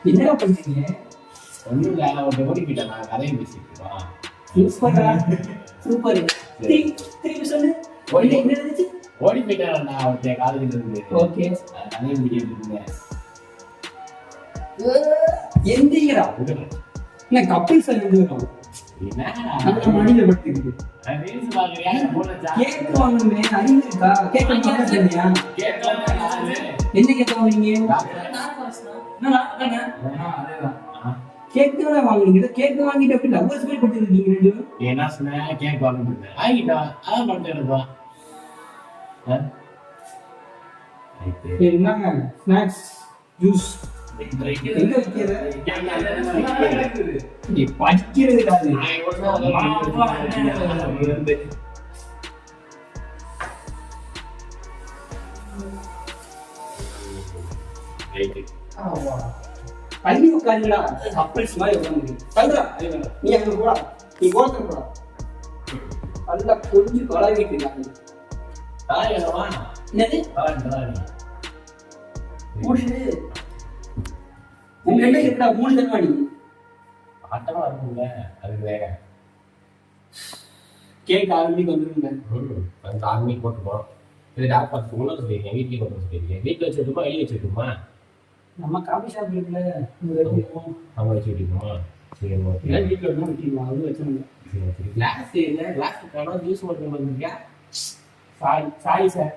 என்னடா பண்றீங்க? ஒன்றும் இல்லை, அவன் ஓடி போயிட்டான். நான் கதையை பேசிட்டு இருப்பான். சூப்பர். திருப்பி சொல்லு. என்ன இருந்துச்சு? ஓடி போயிட்டான் நான் அவன் காலேஜில் இருந்து. ஓகே, கதையை முடிக்கிட்டு இருந்தேன். எந்திரா என்ன கப்பல் சொல்லிடுறோம். நம்ம மடியில படுத்துக்கிட்டு கேக் வாங்கணுமே, அறிவு இருக்கா? கேக் வாங்கியா? என்ன கேக் வாங்குறீங்க? கேக் தான் வாங்குறீங்க. கேக் வாங்கிட்டு அப்படி லவ்வர்ஸ் போய் கொடுத்துருக்கீங்க ரெண்டு பேரும். என்ன சொன்னேன்? கேக் வாங்கிட்டு வாங்கிட்டா அதான் பண்ணிட்டு இருப்பான். என்னங்க ஸ்நாக்ஸ் ஜூஸ் எங்க வைக்கிறது? நீ படிக்கிறது காது. பள்ளி உட்காந்துடா, கப்பல்ஸ் மாதிரி உட்காந்து பண்றா. நீ அங்க போடா, நீ கோலத்துல போடா. நல்லா கொஞ்சம் கொலாவிட்டு இருக்காங்க. என்னது மூணு உங்க என்ன கேட்டா 3 தன்வாடி ஆட்டமா இருக்கும்ல, அதுக்கு வேற கேக் 6 மணிக்கு வந்துருங்க. அந்த 6 மணிக்கு போட்டுப்போம். இது டாக்டர் ஃபோனில் சொல்லியிருக்கேன், வீட்லேயே கொண்டு சொல்லியிருக்கேன். வீட்டில் வச்சுட்டுமா வெளியே வச்சுட்டுமா? நம்ம காஃபி ஷாப் இருக்குல்ல, அவங்க வச்சு விட்டுருக்கோமா? சரி, ஓகே. வீட்டில் ஒன்றும் விட்டுருவோம், அது வச்சுருங்க. சரி, கிளாஸ் இல்லை, கிளாஸ் காணும் ஜூஸ் மட்டும் வந்துருக்கியா? Sorry sir.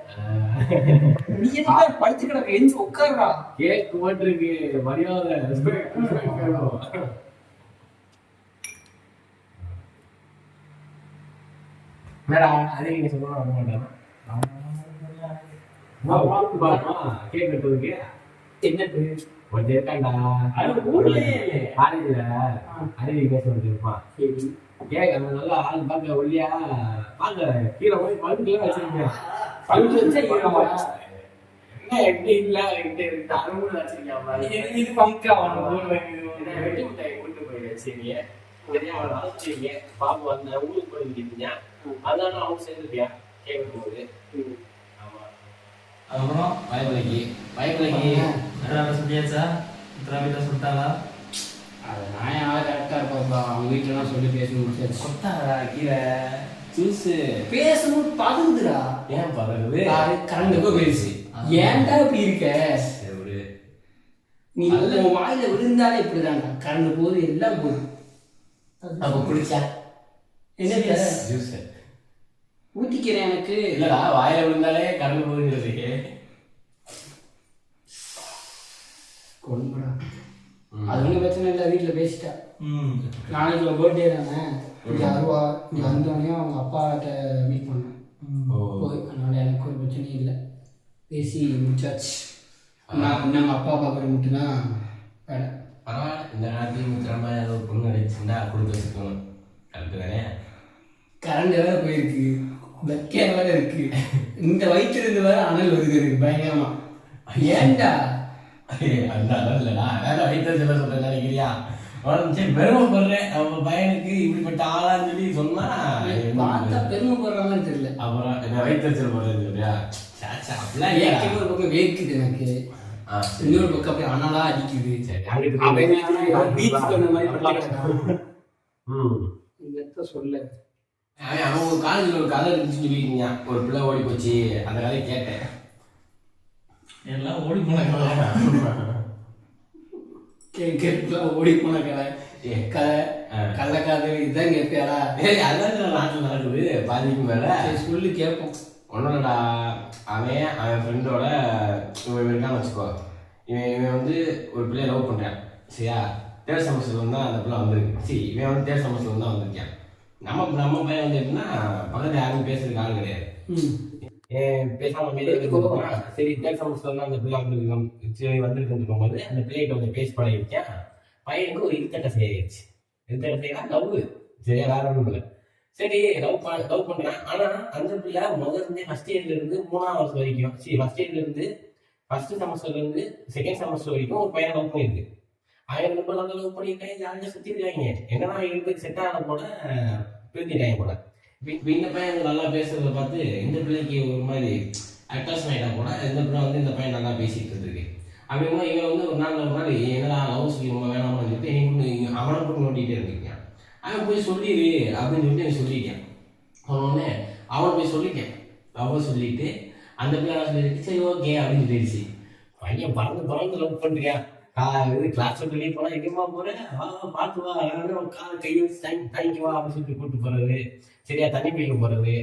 நீ என்ன படிச்சு கிடக்க, எஞ்சி உட்காருடா. கேக் போட்டிருக்கு, மரியாதை. என்னடா அது நீங்க சொல்லுவா வர மாட்டானா? கேக் எடுத்ததுக்கு என்னது கொஞ்சம் இருக்காண்டா. காலேஜில் அறிவி பேச வந்துருப்பான். கேக் அந்த நல்லா ஆள் பார்க்க ஒல்லியா பார்க்க கீழே போய் பழுத்துலாம் வச்சிருக்கேன். பழுத்து வச்சா என்ன எப்படி இல்லை அறுபது வச்சிருக்கேன். இது பங்கா வெட்டி மிட்டாய் கொண்டு போய் சரிங்க சரிங்க பாப்பு வந்த ஊருக்கு போயிருக்கீங்க. அதனால அவங்க சேர்ந்துருக்கியா கேட்கும்போது. அப்புறம் பயப்பிள்ளைக்கு சொல்லியாச்சா? வீட்டில் சொல்லிட்டாங்களா? அது நான் யாரும் கரெக்டாக இருப்பாப்பா. அவங்க வீட்டிலலாம் சொல்லி பேசி முடிச்சாச்சு. கொட்டாரா கீரை ஜூஸு பேசணும் பதுங்குதுடா. ஏன் பதகுது? கரண்டுக்கோ போயிடுச்சு. ஏன்டா இப்படி இருக்க? நீ உன் வாயில விழுந்தாலே இப்படிதான்டா. கரண்டு போகுது, எல்லாம் போகுது. அப்போ குடிச்சா என்ன ஜூஸ் ஊட்டிக்கிறேன் எனக்கு. இல்லடா, வாயில விழுந்தாலே கரண்டு போகுதுங்கிறதுக்கு கொண்டுடா. அது ஒன்றும் பிரச்சனை இல்லை, வீட்டில் பேசிட்டா. நாளைக்கு ஒரு பர்த்டே தானே, இங்கே அருவா இங்கே வந்தோடனே அவங்க அப்பாட்ட மீட் பண்ணேன். போய் அதனால எனக்கு ஒரு பிரச்சனையும் இல்லை, பேசி முடிச்சாச்சு. நம்ம அப்பா பார்க்குற மட்டும்தான் வேலை. பரவாயில்ல, இந்த நேரத்துக்கு திறமை ஏதோ ஒரு பொண்ணு அடிச்சுட்டா கொடுத்து வச்சுக்கணும். கரெக்டு தானே? கரண்ட் வேற போயிருக்கு, வெக்கே வேற இருக்கு, இந்த வயிற்றுல இருந்து வேற அனல் வருது இருக்கு பயங்கரமா. ஏன்டா அந்த அளவு இல்லைடா, வேற வயிற்று சொல்ல சொல்றேன் நினைக்கிறியா? சரி, பெருமைப்படுறேன் நம்ம பையனுக்கு இப்படிப்பட்ட ஆளான்னு சொல்லி சொன்னா பார்த்தா பெருமைப்படுற மாதிரி தெரியல. அப்புறம் என்ன வயிற்று போடுறது இல்லையா? அப்படிலாம் ஏன் ஒரு பக்கம் வேர்க்குது எனக்கு, இன்னொரு பக்கம் அப்படியே அனலா அடிக்குது. சொல்ல அவங்க காலேஜில் ஒரு கதை இருந்துச்சு சொல்லிருக்கீங்க, ஒரு பிள்ளை ஓடி போச்சு, அந்த கதையை கேட்டேன். எல்லாம் ஓடி போன ஓடி போன கதை கதை கள்ளக்காது இதுதான் கேட்பியாடா? அதான் நாட்டில் நடக்குது பாதிக்கு மேல சொல்லி கேட்போம். ஒன்றும் இல்லடா, அவன் ஃப்ரெண்டோட இவன் இருக்கான்னு வச்சுக்கோ. இவன் வந்து ஒரு பிள்ளைய லவ் பண்ணுறான் சரியா? 3rd செமஸ்டர் தான் அந்த பிள்ளை வந்திருக்கு. சரி, இவன் வந்து 3rd செமஸ்டர் தான் வந்திருக்கான். நம்ம பையன் வந்து எப்படின்னா பக்கத்தில் யாரும் பேசுறதுக்கு ஆள் கிடையாது. பேசாம சரி 3rd செமஸ்டர் தான் அந்த பிள்ளை வந்திருக்குன்னு போகும்போது அந்த பிள்ளைகிட்ட கொஞ்சம் பேசி பழகிருக்கேன். பையனுக்கு ஒரு இருத்தட்ட செய்யாச்சு. இருத்தட்ட செய்யறா லவ் சரியா, வேற ஒன்றும் இல்லை. சரி, லவ் பண்ணுறேன். ஆனால் அந்த பிள்ளை முதல்ல ஃபர்ஸ்ட் இயர்ல இருந்து 3ஆம் வருஷம் வரைக்கும், சரி ஃபர்ஸ்ட் இயர்ல இருந்து 1st செமஸ்டர்ல இருந்து 2nd செமஸ்டர் வரைக்கும் ஒரு பையனை லவ் பண்ணியிருக்கு. 1000 நம்பர் வந்து லவ் பண்ணியிருக்காங்க, ஜாலியாக சுற்றிருக்காங்க. என்னன்னா இவங்களுக்கு செட் ஆன போல பிரித்திட்டாங்க போல. இப்போ இந்த பையன் நல்லா பேசுறத பார்த்து இந்த பிள்ளைக்கு ஒரு மாதிரி அட்ராக்ஷன் ஆகிட்டா போல. இந்த பிள்ளை வந்து இந்த பையன் நல்லா பேசிட்டு இருக்கு. அப்படின்னா இவன் வந்து ஒரு நாள் என்னடா லவ் சொல்லிடுமா வேணாமான்னு சொல்லிட்டு அவனை போட்டு நோட்டிகிட்டே இருந்திருக்கான். அவன் போய் சொல்லிடு அப்படின்னு சொல்லிட்டு எனக்கு சொல்லிட்டேன். அவனே அவனை போய் சொல்லிட்டேன். அவன் சொல்லிட்டு அந்த பிள்ளை என்ன சொல்லிட்டு சரி ஓகே அப்படின்னு சொல்லிடுச்சு. பையன் பறந்து லவ் பண்ணுறியா இது கிளாஸ் விட்டு வெளியே போனால் எங்கேம்மா போகிறேன் பார்த்து வா காலை கையை வச்சு தேங்க்யூ வா அப்படின்னு சொல்லிட்டு கூப்பிட்டு போகிறது, சரியா தண்ணி பிடிக்க போகிறது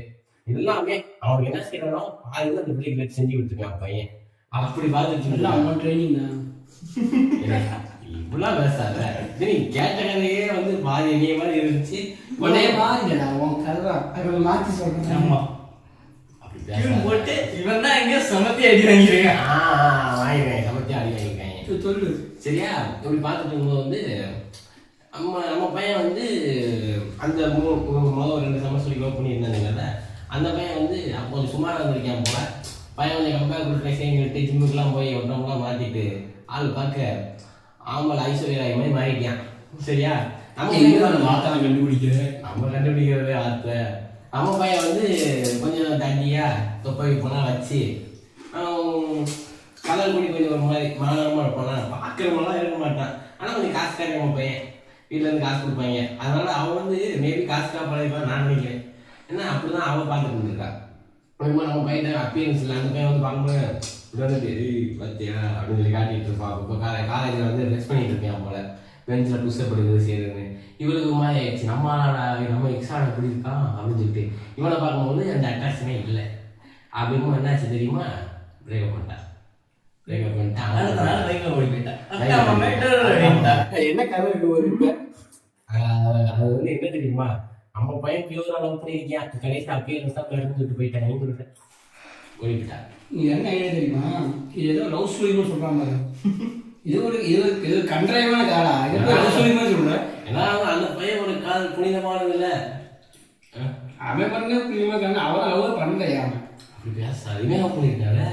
எல்லாமே அவனுக்கு என்ன செய்யறானோ அதுதான் அந்த பிள்ளைக்கு செஞ்சு கொடுத்துருக்கான் பையன். அப்படி பார்த்துட்டு அவன் ட்ரைனிங் தான் இப்படிலாம் பேசாத. நீ கேட்ட கதையே வந்து பாதி என்னைய மாதிரி இருந்துச்சு. உடனே மாறிடா உன் கதை அதை மாற்றி சொல்கிறேன். ஆமாம் அப்படி இவன் போட்டு இவன் தான் எங்கேயோ சமத்தி அடி வாங்கிருக்கேன். வாங்கிருக்கேன் சமத்தி அடி வாங்கிருக்கேன். சொல்லு சரியா இப்படி பார்த்துட்டு இருக்கும்போது வந்து நம்ம பையன் வந்து அந்த முதல் 2 செமஸ்டர் லவ் பண்ணி இருந்தாங்கல்ல, அந்த பையன் வந்து அப்போ கொஞ்சம் சுமாராக இருந்திருக்கான் போல. பையன் கொஞ்சம் கம்பேர் கொடுத்து சேர்ந்துட்டு ஜிம்முக்கெல்லாம் போய் ஒன்றவங்களாம் மாற்றிட்டு ஆள் பார்க்க ஆம்பளை ஐஸ்வர்யா ராய் மாதிரி மாறிட்டான். சரியா மாத்தான கண்டுபிடிக்கிறது நம்ம கண்டுபிடிக்கிறது ஆத்த. நம்ம பையன் வந்து கொஞ்சம் தண்ணியா தொப்பை போனால் வச்சு கலர் குடி கொஞ்சம் ஒரு மாதிரி மனநலமாக இருப்பானா, பார்க்குறவங்களாம் இருக்க மாட்டான். ஆனால் கொஞ்சம் காசுக்காரங்க நம்ம பையன் வீட்டிலேருந்து காசு கொடுப்பாங்க. அதனால அவன் வந்து மேபி காசுக்காக பழகிப்பான் நான் நினைக்கிறேன். ஏன்னா அப்படி தான் அவன் பார்த்துட்டு இருந்திருக்கான். நம்ம பையன் அப்பியரன்ஸ் இல்லை. அந்த பையன் வந்து பார்க்கும்போது இப்படி வந்துட்டு பத்தியா அப்படின்னு சொல்லி காட்டிகிட்டு இருப்பான். இப்போ காலேஜில் வந்து ரெஸ்ட் பண்ணிட்டு இருப்பான் போல, பெஞ்சில் புஷ்அப் எடுக்கிறது செய்யறதுன்னு. இவளுக்கு மாதிரி ஆயிடுச்சு, நம்ம எக்ஸாம் எப்படி இருக்கான் அப்படின்னு சொல்லிட்டு இவனை பார்க்கும்போது அந்த அட்ராக்ஷனே இல்லை. அப்படின்னு என்னாச்சு தெரியுமா, பிரேக்கப் பண்ணிட்டான். பிரேக்கப் பண்ணிட்டான். என்ன கதை இருக்கு ஒரு அது வந்து என்ன தெரியுமா, நம்ம பையன் பியூரா லவ் பண்ணியிருக்கேன், கடைசி அப்பியரன்ஸ் தான் சொல்லிட்டு போயிட்டான். ஓடிவிட்டான். நீ என்ன ஐடியா தெரியுமா, இது ஏதோ லவ் ஸ்டோரின்னு சொல்றாங்க. இது கண்ட்ரைவான காடா, இது லவ் ஸ்டோரி மாதிரி சொல்றேன். ஏன்னா அந்த பையன் ஒரு காதல் புனிதமானது இல்லை. அவன் பண்ண புனிதமா இருக்காங்க, அவன் லவ் பண்ணலையா? அப்படி பேசாது, இவன் லவ் பண்ணியிருக்காங்க.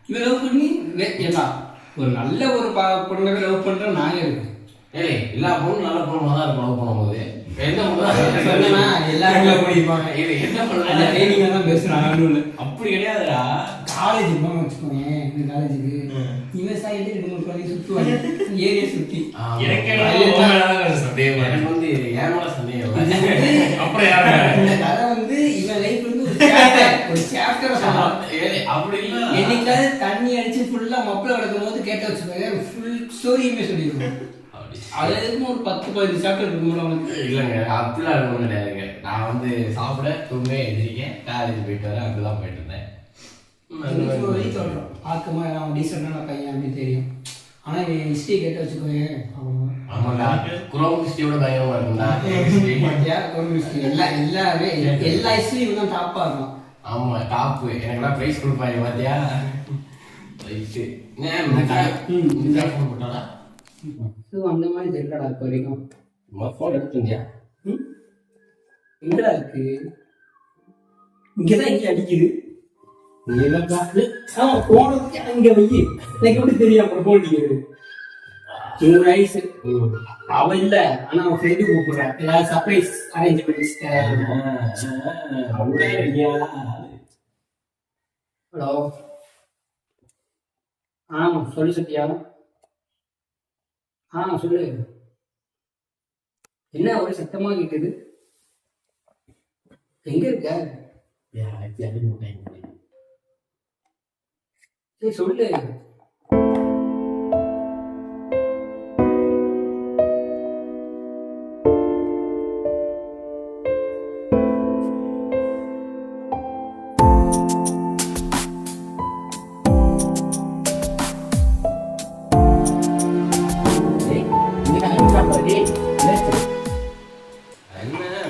இவன் லவ் பண்ணி எல்லாம் ஒரு நல்ல ஒரு பொண்ணை லவ் பண்ற நாங்க இருக்கு. ஏய் எல்லா பொண்ணும் நல்ல பொண்ணு தான் இருக்கும் லவ் பண்ணும்போது. எல்லாரும் பண்ணிருப்பாங்க. என்ன பண்ண ட்ரைனிங்ல தான் பேசுறாங்க. அப்படி கிடையாதுடா. காலேஜ் போன வச்சுக்கோங்க, இந்த காலேஜுக்கு விவசாயில 2-3 காலேஜ் சுற்றுவாங்க, ஏரியா சுத்தி. எனக்கு வந்து ஏனோட சந்தேகம் அப்புறம் யாரு இந்த கதை வந்து இவன் லைஃப் வந்து ஒரு சாப்டர் சொல்லலாம். அப்படி இல்லை, என்னைக்காவது தண்ணி அடிச்சு ஃபுல்லா மப்பிள கிடக்கும் போது கேட்ட வச்சுக்கோங்க, ஃபுல் ஸ்டோரியுமே சொல்லிடுவோம். அது எதுக்கும் ஒரு 10-15 சாப்டர் இருக்கும்போது அவனுக்கு இல்லைங்க. அப்படிலாம் இருக்கும் கிடையாதுங்க. நான் வந்து சாப்பிட தூங்க எழுதிருக்கேன், காலேஜ் போயிட்டு வரேன், அப்படிலாம் போயிட்டு இருந்தேன். வெளியே சொல்றோம் ஆக்கமா அவன் டீசெண்டான பையன் அப்படின்னு தெரியும். ஆனா இவன் ஹிஸ்டரி கேட்ட வச்சுக்கோங்க, ஆமாண்டா குரோம் ஹிஸ்டரியோட பயமா இருக்கும்டா. எல்லா ஹிஸ்டரியும் தான் டாப்பா இருக்கும். ஆமா டாப்பு, எனக்குலாம் பிரைஸ் கொடுப்பாங்க பாத்தியா. ரைட்டு ஃபோன் போட்டாடா. அந்த மாதிரி தெரியலடா இப்போ வரைக்கும். ஃபோன் எடுத்துட்டியா? எங்கடா இருக்கு? இங்கதான் இங்கே அடிக்குது. போனதுக்கு அங்க வை, எனக்கு எப்படி தெரியும் அப்புறம் போன் அடிக்கிறது. 100 வயசு அவ இல்ல, ஆனா அவன் ஃப்ரெண்டு கூப்பிடுறேன், ஏதாவது சர்ப்ரைஸ் அரேஞ்ச் பண்ணி. ஹலோ, ஆமா சொல்லு சத்யா. சொல்லு. என்ன ஒரு சத்தமா கேக்குது? எங்க இருக்க? சரி சொல்லு.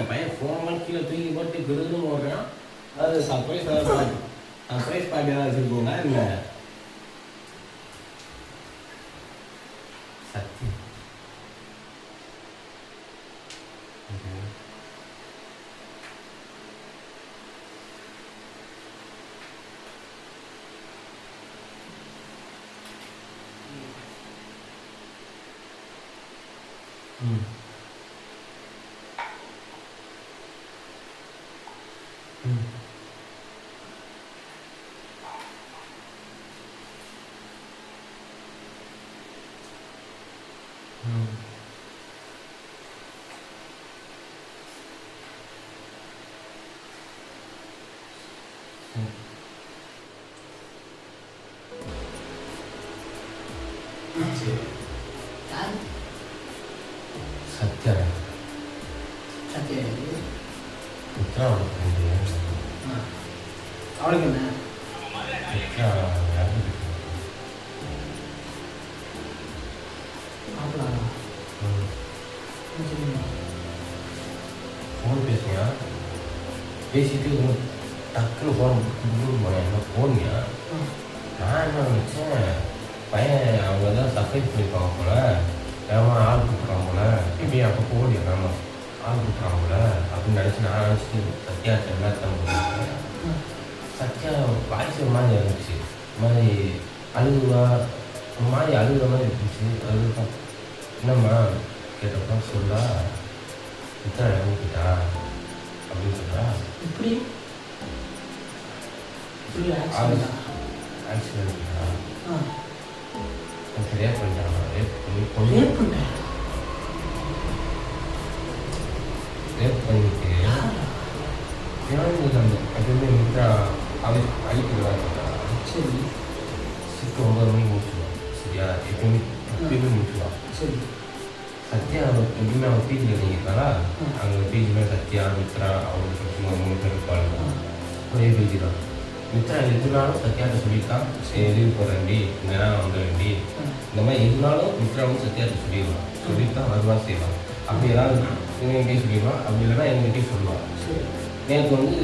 பையன் ஃபோன் கீழே தூக்கி போட்டு விருதுன்னு போடுறான். அது சர்ப்ரைஸ் சர்ப்ரைஸ் பார்ட்டி ஏதாவது வச்சுருக்கோங்களா இல்லை? சத்தி சத்யா மித்ரா அவளுக்கு என்ன மித்ரா ஃபோன் பேசுனியா பேசிட்டு டக்குன்னு ஃபோன் என்ன போனியா நான் என்ன நினச்சேன் பையன் அவங்க தான் சர்ப்ரைஸ் பண்ணியிருப்பாங்க போல ஏமா ஆள் கூப்பிட்றாங்க போல இப்படி அப்போ போடியா ஆமா ஆள் கூப்பிட்றாங்க போல அப்படின்னு நினச்சி நான் நினச்சிட்டு சத்யா எல்லாத்தான் போயிருக்கேன் சத்யா வாய்ஸ் ஒரு மாதிரி இருந்துச்சு ஒரு மாதிரி அழுகுவா ஒரு மாதிரி அழுகுற மாதிரி இருந்துச்சு அழுகுதான் என்னம்மா கேட்டப்போ சொல்லா இத்தனை இறங்கிட்டா அப்படின்னு சொல்கிறா இப்படி ஆக்சிடென்ட்டா எனக்கு ரேப் பண்ணிட்டாங்க ரேப் பண்ணிட்டு அந்த எப்பவுமே மித்ரா அழிக்கிறதா சரி சிக்கு 9 மணிக்கு முடிச்சுடுவான் சரியா எப்பயுமே முடிச்சுடுவான் சரி சத்யா எப்படின்னா அவன் பீஜியில் இருக்காங்களா அங்கே பீஜில் சத்யா மித்ரா அவங்க 3 பேர் இருப்பாங்க ஒரே பீஜி தான் மித்ரா எதுனாலும் சத்யாட்ட சொல்லியிருக்கான் எதுக்கு போகிறேன்டி இந்த நேரம் வந்துடுண்டி இந்த மாதிரி எதுனாலும் மித்ரா வந்து சத்யாட்ட சொல்லிடுவான் சொல்லியிருக்கான் வருவா செய்வான் அப்படி ஏதாவது இவங்ககிட்டே சொல்லிடுவான் அப்படி இல்லைன்னா எங்ககிட்டயும் சொல்லுவான் எனக்கு வந்து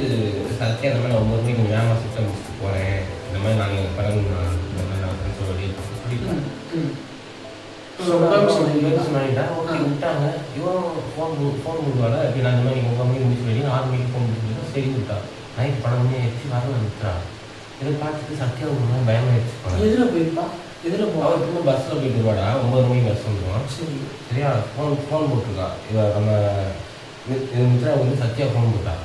சத்யா இந்த மாதிரி 9 மணிக்கு வேகமாக சிஸ்டம் முடிச்சுட்டு போகிறேன் இந்த மாதிரி நாங்கள் பழகுனான் இந்த மாதிரி நான் ஃப்ரெண்ட்ஸ் சொல்லியிருக்கேன் விட்டாங்க இவன் ஃபோன் பண்ணுவாங்க இப்படி நான் இந்த மாதிரி 9 மணிக்கு முடிச்சு வெளியே 6 மணிக்கு ஃபோன் முடிச்சு சரி விட்டான் நைட் 12 மணி ஆயிடுச்சு வரல விட்டுறா இதை பார்த்துட்டு சத்யா ஒரு பயமாயிடுச்சு எதில் போயிருப்பா எதில் போவா அவருக்கு பஸ்ஸில் போயிட்டு வாடா 9 மணிக்கு பஸ் வந்துடுவான் சரி சரியா ஃபோன் போட்டிருக்கான் இவ நம்ம மித்ரா வந்து சத்யா ஃபோன் போட்டான்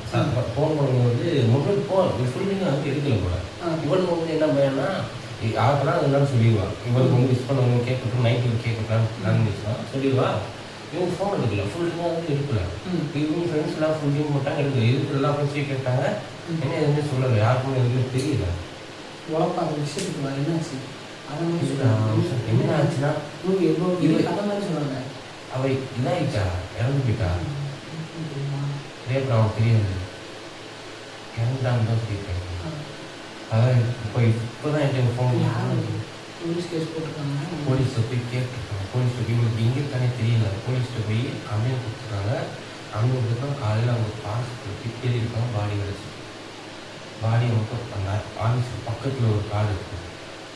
ஃபோன் பண்ணும்போது மொபைல் ஃபுல்லிங்க வந்து எடுக்கல போல இவனுக்கு வந்து என்ன பயம்னா யாருக்கெல்லாம் இருந்தாலும் சொல்லிடுவான் இவருக்கு வந்து மிஸ் பண்ணவங்க கேட்கட்டும் நைட்டு கேட்கலாம் சொல்லிடுவா இவங்க ஃபோன் எடுக்கல ஃபுல்லிங்காக வந்து எடுக்கல இவங்க ஃப்ரெண்ட்ஸ் எல்லாம் ஃபுல்லிங் போட்டாங்க எடுக்கல எதுக்கு எல்லா ஃப்ரெண்ட்ஸையும் கேட்டாங்க என்ன எதுவுமே சொல்லலை யாருக்குமே எதுவுமே தெரியல உழப்பா அந்த விஷயத்துக்கு என்னாச்சு என்ன ஆச்சுன்னா அந்த மாதிரி சொன்னாங்க அவை இதாயிட்டா இறந்து போயிட்டா ரேப் அவன் தெரியாது இறந்துட்டான்னு தான் சொல்லியிருக்காங்க அதான் இப்போதான் என்கிட்ட ஃபோன் போலீஸ் கேஸ் போட்டிருக்காங்க போலீஸை போய் கேட்டுருக்காங்க போலீஸ்கிட்ட இவங்களுக்கு எங்கே இருக்கானே தெரியல போலீஸ்கிட்ட போய் கம்ப்ளைண்ட் கொடுத்துருக்காங்க கம்ப்ளைண்ட் கொடுத்தா காலையில் அவங்க பாஸ் தேடி இருக்காங்க பாடி கிடச்சி பாடியை மட்டும் அந்த ஆஃபீஸ் பக்கத்தில் ஒரு காடு இருக்குது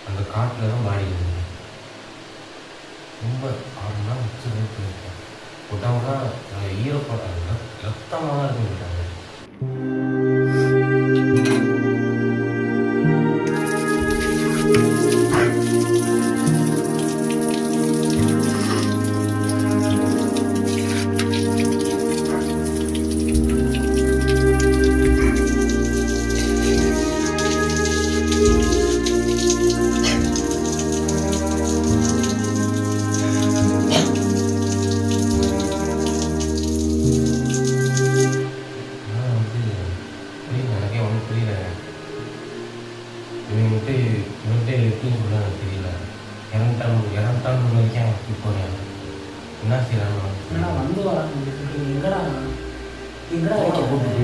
அந்த காட்டில் தான் பாடி இருந்தது ரொம்ப 6 நாள் வச்சு ரேப் பண்ணியிருக்கேன் போட்டாங்கன்னா ஈரப்படாது ரத்தமாக தான் இருக்கு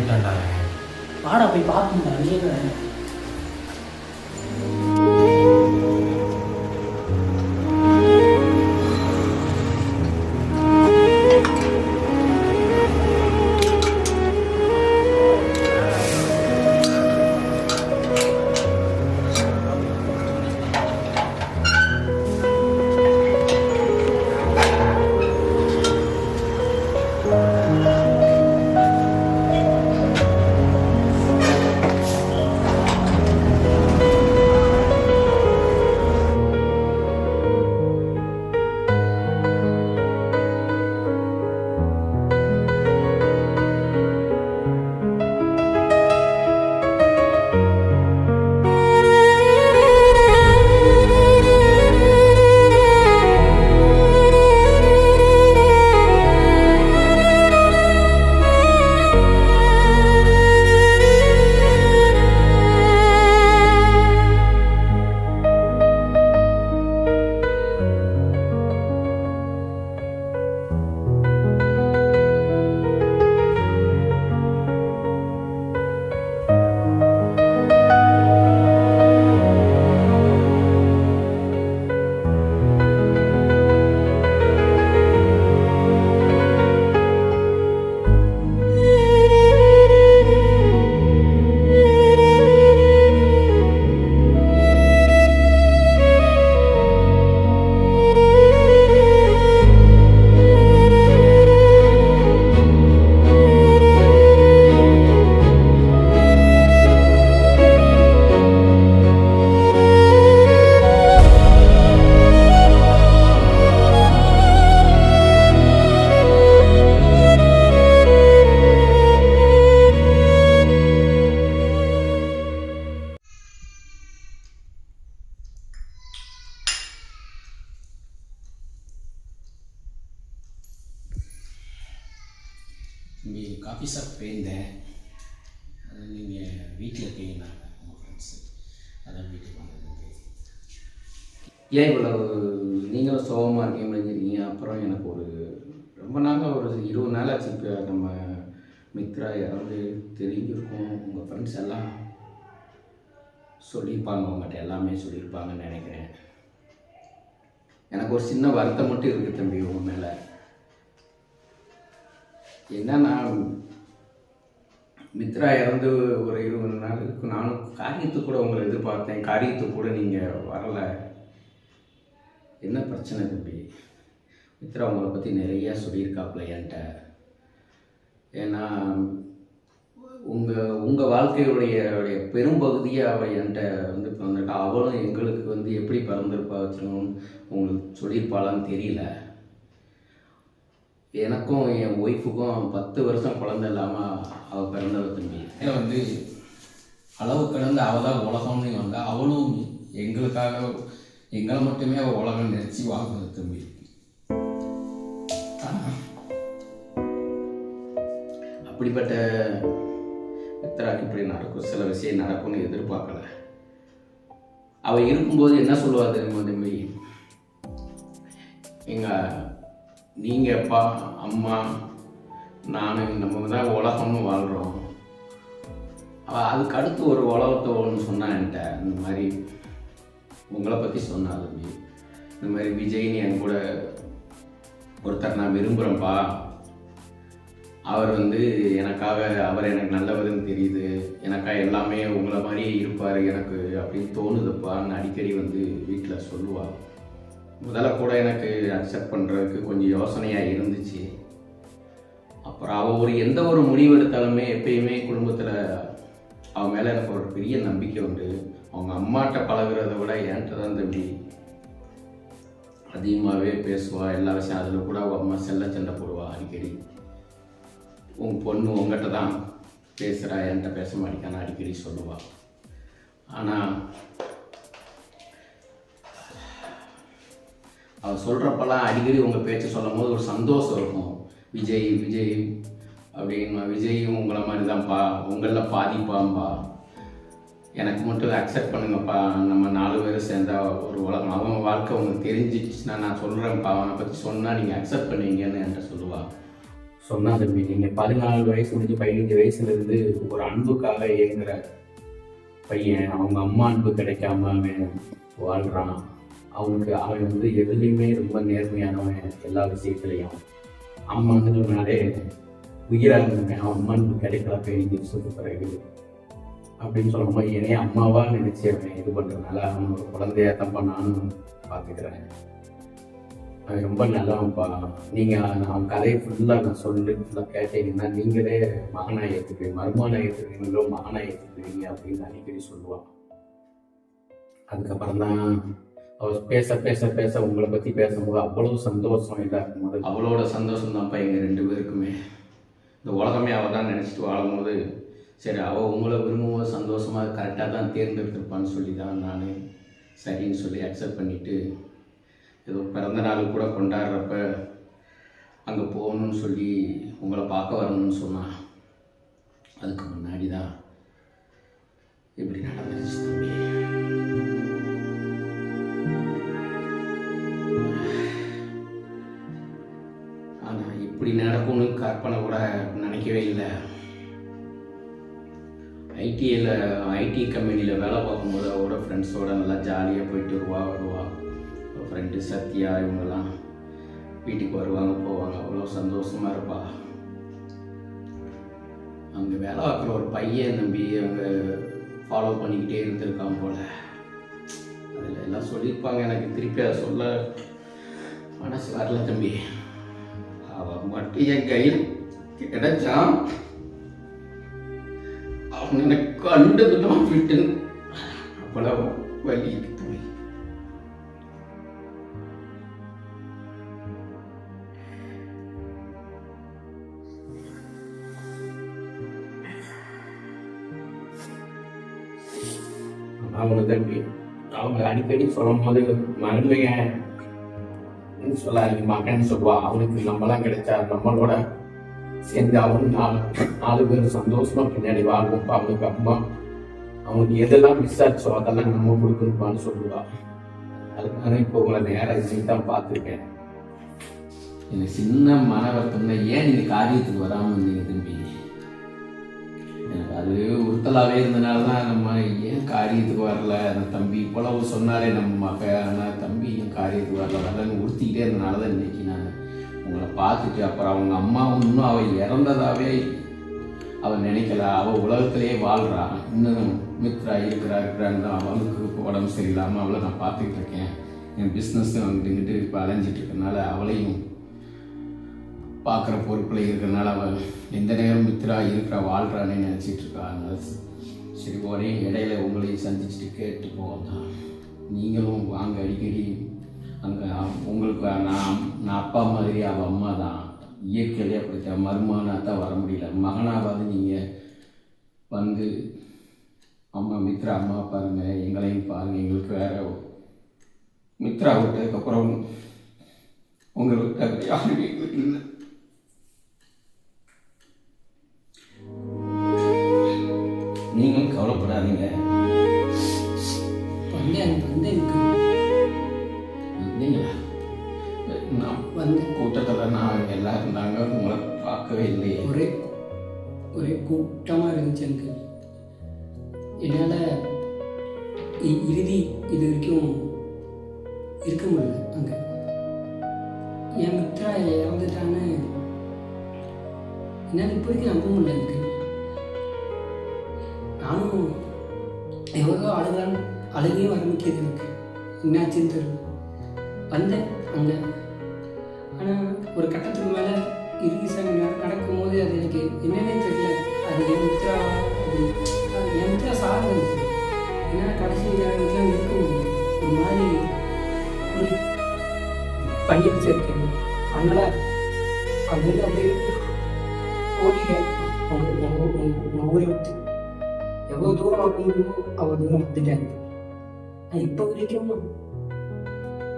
போட்டாங்க வாடா போய் பார்க்கணும்டா நீங்க போயிருந்தேன். அது நீங்கள் வீட்டில் இருக்கீங்கன்னாங்க உங்கள் ஃப்ரெண்ட்ஸு, அதான் வீட்டுக்கு வந்தது. ஏன் இவ்வளோ நீங்களும் சோகமாக இருக்கீங்க முடிஞ்சிருக்கீங்க? அப்புறம் எனக்கு ஒரு ரொம்ப நாளாக ஒரு 20 நாள் ஆச்சு. இப்போ நம்ம மித்ரா யாராவது தெரிஞ்சிருக்கும், உங்கள் ஃப்ரெண்ட்ஸ் எல்லாம் சொல்லியிருப்பாங்க, உங்கள்கிட்ட எல்லாமே சொல்லியிருப்பாங்கன்னு நினைக்கிறேன். எனக்கு ஒரு சின்ன வருத்தம் மட்டும் இருக்குது தம்பி உங்கள் மேலே. என்னன்னா, மித்ரா இறந்து ஒரு 20 நாளுக்கு நானும் காரியத்துக்கு கூட உங்களை எதிர்பார்த்தேன். காரியத்துக்கு கூட நீங்கள் வரலை. என்ன பிரச்சனை தம்பி? மித்ரா உங்களை பற்றி நிறையா சொல்லியிருக்காப்புல என்கிட்ட. ஏன்னா உங்கள் வாழ்க்கையுடைய பெரும்பகுதியை அவள் என்கிட்ட வந்து பிறந்திருக்கா. அவளும் எங்களுக்கு வந்து எப்படி பிறந்திருப்பா வச்சுக்கணும் உங்களுக்கு சொல்லியிருப்பாளான்னு தெரியல. எனக்கும் என் ஒய்ஃபுக்கும் 10 வருஷம் குழந்தை இல்லாமல் அவள் பிறந்தவ தம்பி. ஏன்னா வந்து அளவு கடந்து அவள் தான் உலகம்னு வந்தா, அவளும் எங்களுக்காக எங்களை மட்டுமே அவள் உலகம் நினச்சி வாழ்ந்தது தம்பி. அப்படிப்பட்ட மித்ராக்கு இப்படி நடக்கும், சில விஷயம் நடக்கும்னு எதிர்பார்க்கல. அவள் இருக்கும்போது என்ன சொல்லுவா தெரியுமா தம்பி? நீங்கள் அப்பா அம்மா நான் நம்ம தான் உலகம்னு வாழ்கிறோம். அதுக்கு அடுத்து ஒரு உலகத்தை ஒன்று சொன்னான் என்கிட்ட. இந்த மாதிரி உங்களை பற்றி சொன்னா தம்பி. இந்த மாதிரி விஜய்னு என் கூட ஒருத்தர் நான் விரும்புகிறேன்ப்பா. அவர் வந்து எனக்காக அவர் எனக்கு நல்லவர்னு தெரியுது, எனக்காக எல்லாமே உங்களை மாதிரியே இருப்பார் எனக்கு அப்படின்னு தோணுதுப்பான்னு அடிக்கடி வந்து வீட்டில் சொல்லுவாள். முதல்ல கூட எனக்கு அக்செப்ட் பண்ணுறதுக்கு கொஞ்சம் யோசனையாக இருந்துச்சு. அப்புறம் அவள் எந்த ஒரு முடிவு எடுத்தாலுமே எப்பயுமே குடும்பத்தில் அவன் மேலே எனக்கு ஒரு பெரிய நம்பிக்கை உண்டு. அவங்க அம்மாட்ட பழகிறத விட என்கிட்ட தான் தம்பி அதிகமாகவே பேசுவாள். எல்லா விஷயம் அதில் கூட அவள் அம்மா செல்ல சண்டை போடுவாள் அடிக்கடி. உங்கள் பொண்ணு உங்கள்கிட்ட தான் பேசுகிறா, என்கிட்ட பேச மாட்டேங்கான்னு அடிக்கடி சொல்லுவாள். ஆனால் அவள் சொல்கிறப்பெல்லாம் அடிக்கடி உங்கள் பேச்சு சொல்லும் போது ஒரு சந்தோஷம் இருக்கும். விஜய் விஜய் அப்படின்னா, விஜயும் உங்களை மாதிரி தான்ப்பா, உங்களில் பாதிப்பாம்பா, எனக்கு மட்டும் அக்செப்ட் பண்ணுங்கப்பா, நம்ம 4 பேரும் சேர்ந்தா ஒரு உலகம், அவன் வாழ்க்கை உங்களுக்கு தெரிஞ்சிச்சுன்னா நான் சொல்கிறேன்ப்பா, அவனை பற்றி சொன்னால் நீங்கள் அக்செப்ட் பண்ணுவீங்கன்னு என்கிட்ட சொல்லுவாள். சொன்னா தம்பி, நீங்கள் 14 வயசு முடிஞ்சு 15 வயசுலேருந்து ஒரு அன்புக்காக இயங்குகிற பையன், அவங்க அம்மா அன்பு கிடைக்காம அவன் வாழ்கிறான். அவன் வந்து எதுலேயுமே ரொம்ப நேர்மையானவன். எல்லா விஷயத்துலையும் அம்மானாலே உயிராக இருந்தவன். அவன் அம்மா அன்பு கிடைக்கல 15 வருஷத்துக்கு பிறகு அப்படின்னு சொல்லும்போது என்னையே அம்மாவாக நினச்சி அவன் இது பண்ணுறதுனால அவன் ஒரு குழந்தையா தப்பா நானும் பார்த்துக்கிறேன். அவன் ரொம்ப நல்லவன்ப்பா. நீங்கள் அவன் கதையை ஃபுல்லாக நான் ஃபுல்லாக கேட்டீங்கன்னா நீங்களே மகனாக ஏற்றுக்குவீங்க, மருமகனாக ஏற்றுக்குவீங்களோ மகனாக ஏற்றுக்குவீங்க அப்படின்னு அடிக்கடி சொல்லுவான். அதுக்கப்புறம் தான் அவள் பேச பேச பேச உங்களை பற்றி பேசும்போது அவ்வளோ சந்தோஷம் இதாக இருக்கும்போது அவளோட சந்தோஷம் தான்ப்பா எங்கள் 2 பேருக்குமே. இந்த உலகமே அவள் தான் நினச்சிட்டு வாழும்போது சரி அவள் உங்களை விரும்பும்போது சந்தோஷமாக கரெக்டாக தான் தேர்ந்தெடுத்திருப்பான்னு சொல்லி தான் நான் சரின்னு சொல்லி அக்செப்ட் பண்ணிவிட்டு ஏதோ பிறந்த நாள் கூட கொண்டாடுறப்ப அங்கே போகணுன்னு சொல்லி உங்களை பார்க்க வரணும்னு சொன்னான். அதுக்கு முன்னாடி தான் இப்படி நடந்துச்சு தம்பி. ஆனால் இப்படி நடக்கும்னு கற்பனை கூட நினைக்கவே இல்லை. ஐடி கம்பெனியில் வேலை பார்க்கும்போது அவரோட ஃப்ரெண்ட்ஸோட நல்லா ஜாலியாக போயிட்டு வருவா. ஃப்ரெண்டு சத்யா இவங்கெல்லாம் வீட்டுக்கு வருவாங்க போவாங்க, அவ்வளோ சந்தோஷமாக இருப்பா. அங்கே வேலை பார்க்குற ஒரு பையன் நம்பி அவங்க ஃபாலோ பண்ணிக்கிட்டே இருந்திருக்கான் போல். அதில் எல்லாம் சொல்லியிருப்பாங்க, எனக்கு திருப்பி அதை சொல்ல மனசு வரல தம்பி. அவன் மட்டும் என் கையில் கிடைச்சான், அவன் எனக்கு கண்டுக்கிட்டோம் விட்டு அவ்வளோ வலி தம்பி. அவங்க தம்பி அவங்க அடிக்கடி சொல்லும் போது மருந்துங்க சொல்லாதீங்க மகன்னு சொல்லுவா. அவனுக்கு நம்மளாம் கிடைச்சா நம்மளோட சேர்ந்து அவனும் 4 பேரும் சந்தோஷமாக பின்னாடி வாழ்வோம். அவனுக்கு அம்மா அவனுக்கு எதெல்லாம் மிஸ் ஆச்சோ அதெல்லாம் நம்ம கொடுக்கணுமான்னு சொல்லுவா. அதுக்காக இப்போ உங்களை நேராக இதை தான் பார்த்துருக்கேன். எனக்கு சின்ன மன வருத்தம்னா ஏன் நீங்கள் காரியத்துக்கு வராமல் இருந்தீங்க தம்பி? எனக்கு அது உறுத்தலாகவே இருந்தனால தான் நம்ம ஏன் காரியத்துக்கு வரல, அந்த தம்பி இவ்வளவு சொன்னாரே நம்ம மக, ஆனால் தம்பி ஏன் காரியத்துக்கு வரலன்னு உறுத்திக்கிட்டே இருந்தனால தான் இன்றைக்கி நான் உங்களை பார்த்துட்டு அப்புறம் அவங்க அம்மா இன்னும் அவள் இறந்ததாகவே அவள் நினைக்கல. அவள் உலகத்திலேயே வாழ்கிறா. இன்னும் மித்ரா இருக்கிறான்னு தான் அவளுக்கு உடம்பு சரியில்லாமல் அவளை நான் பார்த்துக்கிட்டு இருக்கேன். என் பிஸ்னஸ் வந்துட்டு இப்போ அலைஞ்சிட்டு இருக்கனால அவளையும் பார்க்குற பொறுப்பில் இருக்கிறனால அவள் எந்த நேரம் மித்ரா இருக்கிறா வாழ்கிறானே நினச்சிட்டு இருக்கா. அதனால சரி ஒரே இடையில உங்களையும் சந்திச்சுட்டு கேட்டு போகலாம். நீங்களும் வாங்க அடிக்கடி. அங்கே உங்களுக்கு நான் அப்பா மாதிரி அவள் அம்மா தான். இயற்கையிலே அப்படித்தான். மருமகனாக தான் வர முடியல. மகனாவது நீங்கள் வந்து அம்மா மித்ரா அம்மா பாருங்கள், எங்களையும் பாருங்கள். எங்களுக்கு வேறு மித்ரா விட்டதுக்கப்புறம் உங்களுக்கு யாருமே எங்களுக்கு இல்லை. நீங்களும் கவலைப்படாதீங்க. இல்லைங்களா நான் வந்து கூட்டத்தில் நான் எல்லாம் இருந்தாங்க, உங்களை பார்க்கவே இல்லையே. ஒரே கூட்டமாக இருந்துச்சு எனக்கு. என்னால் இறுதி இது வரைக்கும் இருக்க முடியல. அங்கே என் மித்ரா இறந்துட்டான்னு என்னால் இப்போதைக்கு நம்ப முடியல. எனக்கு நானும் எவ்வளோ அழுகையும் ஆரம்பிக்கிறது. எனக்கு என்னாச்சுன்னு தெரியும். வந்தேன் அங்கே. ஆனால் ஒரு கட்டத்துக்கு மேலே இறுதி சங்கம் நடக்கும்போது அது எனக்கு என்னன்னே தெரியல. அது என் மித்ரா, அது என் மித்ரா சார்ந்து. ஏன்னா கடைசி நேரத்தில் இருக்க முடியும். ஒரு மாதிரி ஒரு பண்ணி வச்சிருக்கேன். அதனால் அங்கிருந்து அப்படியே ஓடிட்டேன். ஊரை விட்டு எவ்வளோ தூரம் வர முடியுமோ அவ்வளோ தூரம் வந்துட்டேன். நான் இப்போ வரைக்கும்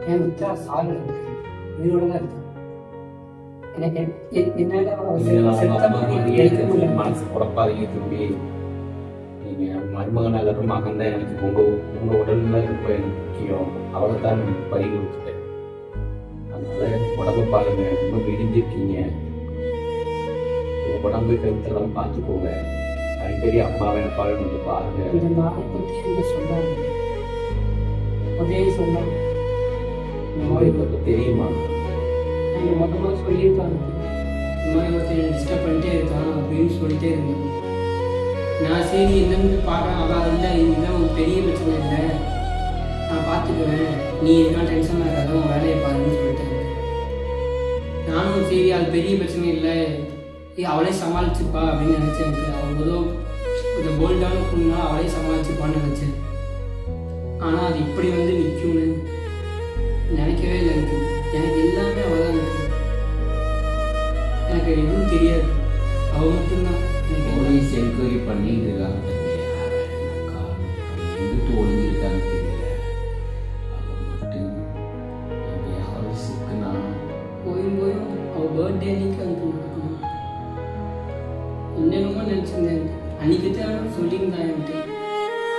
என் மித்ரா சார்ந்து இருக்கேன், உயிரோட தான் இருக்கேன். மனசு குழப்பாதீங்க தம்பி. நீங்கள் மருமகனாக மகன் தான் எனக்கு உங்கள் உடல்ல ரொம்ப எனக்கு முக்கியம். அவளை தான் பறி கொடுத்துட்டேன். அதனால உடம்பு பாருங்க, ரொம்ப விடிஞ்சிருக்கீங்க. உங்கள் உடம்பு கருத்தெல்லாம் பார்த்துக்கோங்க. அடிக்கடி அம்மாவை பாருங்க வந்து பாருங்க. இந்த நாளை பற்றி என்ன சொன்னாங்க? அதே சொன்னாங்க. நோய் பற்றி தெரியுமா? நீங்கள் மொத்தமாக சொல்லியிருக்காங்க. இந்த மாதிரி ஒருத்தர் டிஸ்டர்ப் பண்ணிட்டே இருக்கான் அப்படின்னு சொல்லிட்டே இருந்தேன். நான் சரி என்னன்னு பார்க்குறேன். அவள் இல்லை, இதுதான் ஒரு பெரிய பிரச்சனை இல்லை, நான் பார்த்துக்குவேன், நீ எதுக்கான டென்ஷன் ஆகாத, உன் வேலையை பாருன்னு சொல்லிட்டேன். நானும் சரி அது பெரிய பிரச்சனை இல்லை, அவளே சமாளிச்சுப்பா அப்படின்னு நினச்சேன். அவள் கொஞ்சம் போல்டான பொண்ணா அவளே சமாளிச்சுப்பான்னு நினச்சேன். ஆனால் அது இப்படி வந்து நிற்கும்னு நினைக்கவே இல்லை. எனக்கு எல்லாமே அவள் தான் இருக்கு. எனக்கு எதுவும் தெரியாது. அவள் மட்டும்தான் போலீஸ் என்கொயரி பண்ணிட்டு இருக்காங்க. எங்கிட்டு ஒழிஞ்சிருக்கான்னு தெரியல. அவள் மட்டும் எங்கேயாவது சிக்குனா போயும் அவள் பர்த்டே அன்னைக்கு அனுப்பி நடக்கணும். என்னென்னமோ நினச்சிருந்தேன். அன்றைக்கி தான் சொல்லியிருந்தேன் என்கிட்ட,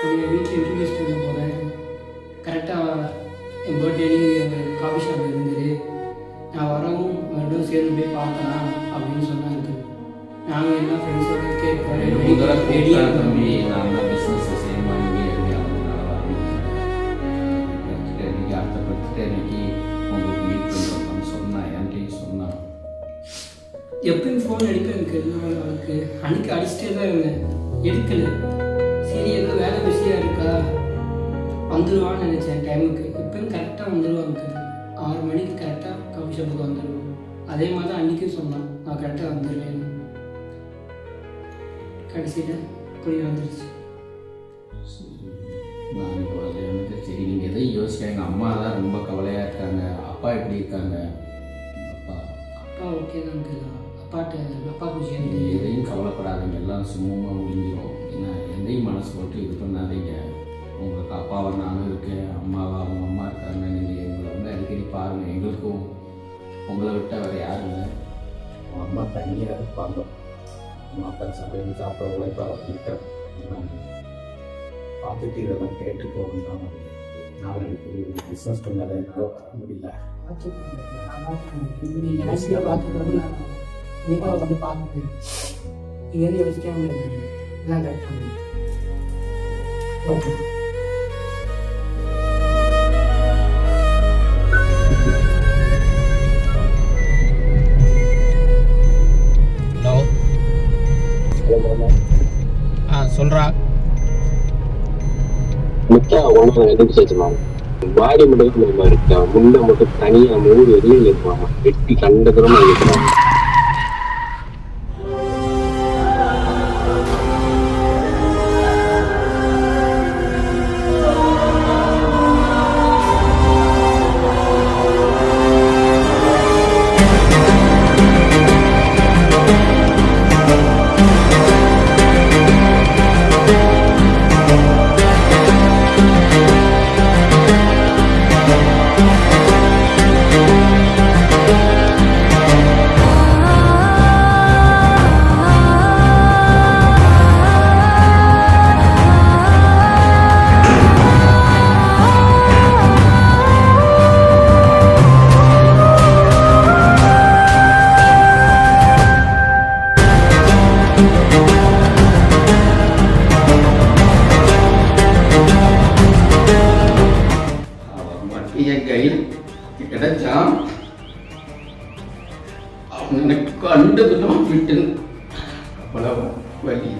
எங்கள் வீட்டில் இன்ட்ரடியூஸ் பண்ண போகிறேன், கரெக்டாக என் பர்த்டே அன்னைக்கு அந்த காஃபி ஷாப் இருந்தது, நான் வரவும் மறுபடியும் சேர்ந்து போய் பார்க்கலாம் அப்படின்னு சொன்னாங்க. நாங்கள் என்ன ஃப்ரெண்ட்ஸோட கேட்க தம்பி நான் தான் பிஸ்னஸ் செய்யணுமா நீங்கள் அடுத்த பர்த்டே அன்னைக்கு உங்களுக்கு மீட் பண்ணுறோம்னு சொன்னேன். என்கிட்டையும் சொன்னான். எப்பயும் ஃபோன் அடிப்பேன். எனக்கு அவளுக்கு அன்னைக்கு அடிச்சுட்டே தான் இருந்தேன், எடுக்கலை. சரி ஏதோ வேலை பிஸியாக இருக்கா, வந்துடுவான்னு நினச்சேன் டைமுக்கு. எப்பயும் கரெக்டாக வந்துடுவாங்க. 6 மணிக்கு கரெக்டாக காஃபி ஷாப்புக்கு வந்துடுவோம். அதே மாதிரி தான் அன்றைக்கும் சொன்னான், நான் கரெக்டாக வந்துடுவேன். கடைசியில் போய் வந்துடுச்சு. நான் இப்போ அது வந்து சரி நீங்கள் எதையும் யோசிக்க. எங்கள் அம்மா தான் ரொம்ப கவலையாக இருக்காங்க. அப்பா எப்படி இருக்காங்க? அப்பா ஓகே தான் இருக்கலாம். அப்பா பூஜை நீங்கள் எதையும் கவலைப்படாதீங்க, எல்லாம் சுமூகமாக முடிஞ்சிடும். ஏன்னா எதையும் மனசு போட்டு இது பண்ணாதீங்க. உங்களுக்கு அப்பாவை நானும் இருக்கேன், அம்மாவை அவங்க அம்மா இருக்காங்க. நீங்கள் எங்களை வந்து அடிக்கடி பாருங்கள். எங்களுக்கும் உங்களை விட்டால் வேறு யாரும் இல்லை. உன் அம்மா தனியாக இருப்பாங்க, உன் அப்பா சமையல் சாப்பிட உழைப்பாக இருக்கிறேன். பார்த்துட்டு இதெல்லாம் கேட்டு போகணும் தான் நாளைக்கு பிஸ்னஸ் பண்ணாத என்னால் வர முடியல. நீங்கள் வந்து பார்த்துட்டு இங்கேருந்து யோசிக்காம எல்லாம் கரெக்டாக ஓகே. ஹலோ சொல்றா. முட்டா ஒன்று எதுக்கு சேர்த்துமாங்க பாடி மட்டும் நம்ம இருக்கா முண்டை மட்டும் தனியா 3 வெளியில் இருப்பாங்க வெட்டி கண்டதுரமா இருக்கிறாங்க. என் கையில் கிடைச்சான். அவன் எனக்கு கண்டதுதான் விட்டு அவ்வளவு வலி.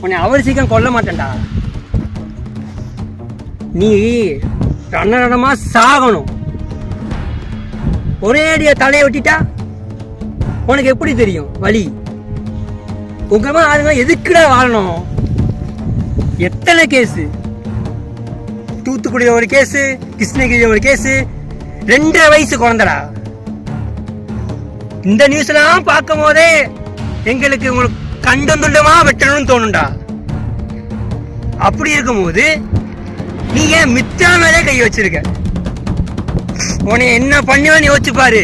உன்னை அவர் சீக்கிரம் கொல்ல மாட்டேன்டா. நீ ரணமா சாகணும். ஒரே அடியா தலையை வெட்டிட்டா உனக்கு எப்படி தெரியும் வலி? உங்க ஆளுங்க எதுக்குடா வாழணும்? எத்தனை கேஸு, தூத்துக்குடியில் ஒரு கேஸு, கிருஷ்ணகிரியில் ஒரு கேஸு, 2 வயசு குழந்தடா. இந்த நியூஸ்லாம் பார்க்கும் போதே எங்களுக்கு உங்களுக்கு கண்டம் துண்டமா வெட்டணும்னு தோணுண்டா. அப்படி இருக்கும்போது நீ ஏன் மித்ரா மேலே கை வச்சிருக்க? உன்னை என்ன பண்ணுவேன்னு யோசிச்சு பாரு.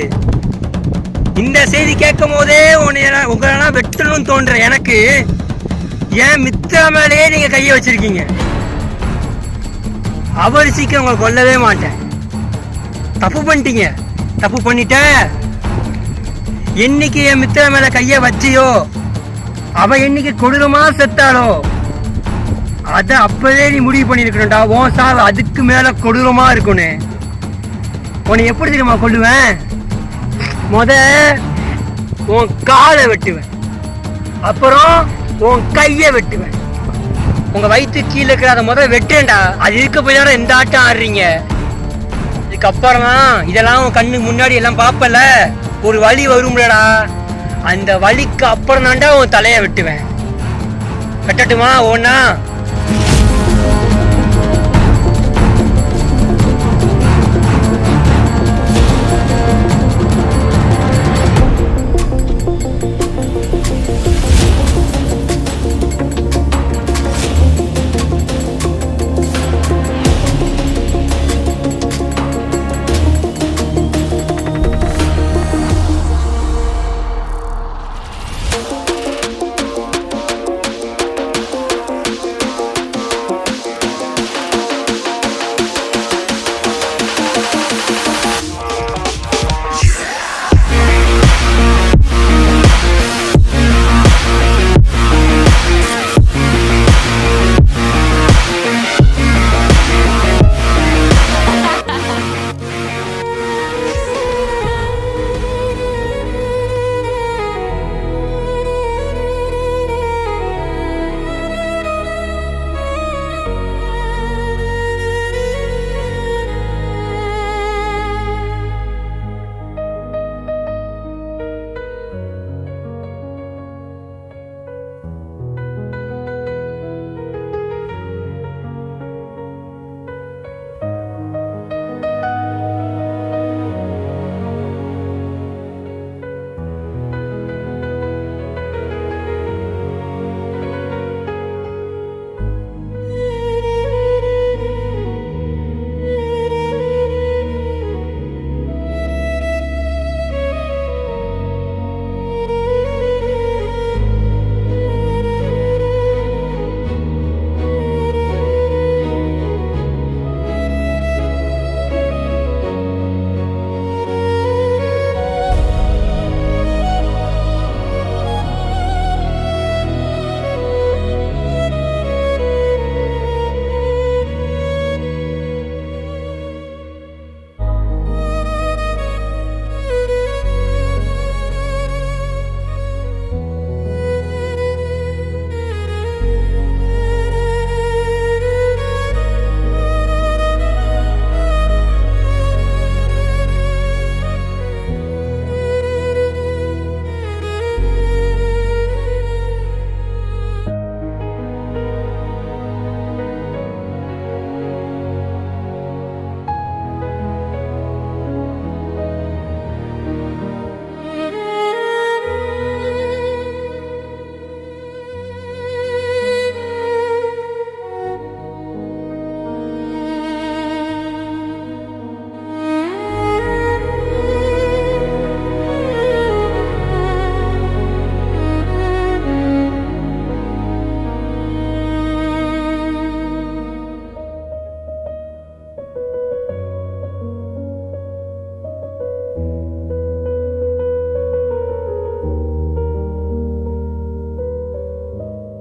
இந்த செய்தி கேட்கும் போதே உங்களெல்லாம் வெட்டணும்னு தோன்ற எனக்கு ஏன் மித்ரா மேலேயே நீங்க கையை வச்சிருக்கீங்க? அவர் சீக்கிரம் உங்களை கொல்லவே மாட்டேன். தப்பு பண்ணிட்டீங்க. தப்பு பண்ணிட்ட. என்னைக்கு என் மித்ரா மேல கைய வச்சியோ அவ என்னைக்கு கொடூரமா செத்தாளோ அத அப்பவே நீ முடிவு பண்ணிருக்கணும்டா. உன் சாவு அதுக்கு மேல கொடூரமா இருக்குன்னு. உன்னை எப்படி தெரியுமா கொல்லுவேன்? உன் காலை வெட்டுவேன், அப்புறம் உன் கைய வெட்டுவேன். உங்க வயிற்று கீழே இருக்கிற அதை வெட்டேன்டா. அது இருக்க போய் தானே எந்த ஆட்டம் ஆடுறீங்க. இதுக்கப்புறம் இதெல்லாம் உன் கண்ணுக்கு முன்னாடி எல்லாம் பாப்பல, ஒரு வலி வரும்லடா. அந்த வலிக்கு அப்புறம் தான்டா உன் தலையை வெட்டுவேன். வெட்டட்டுமா? ஒன்னா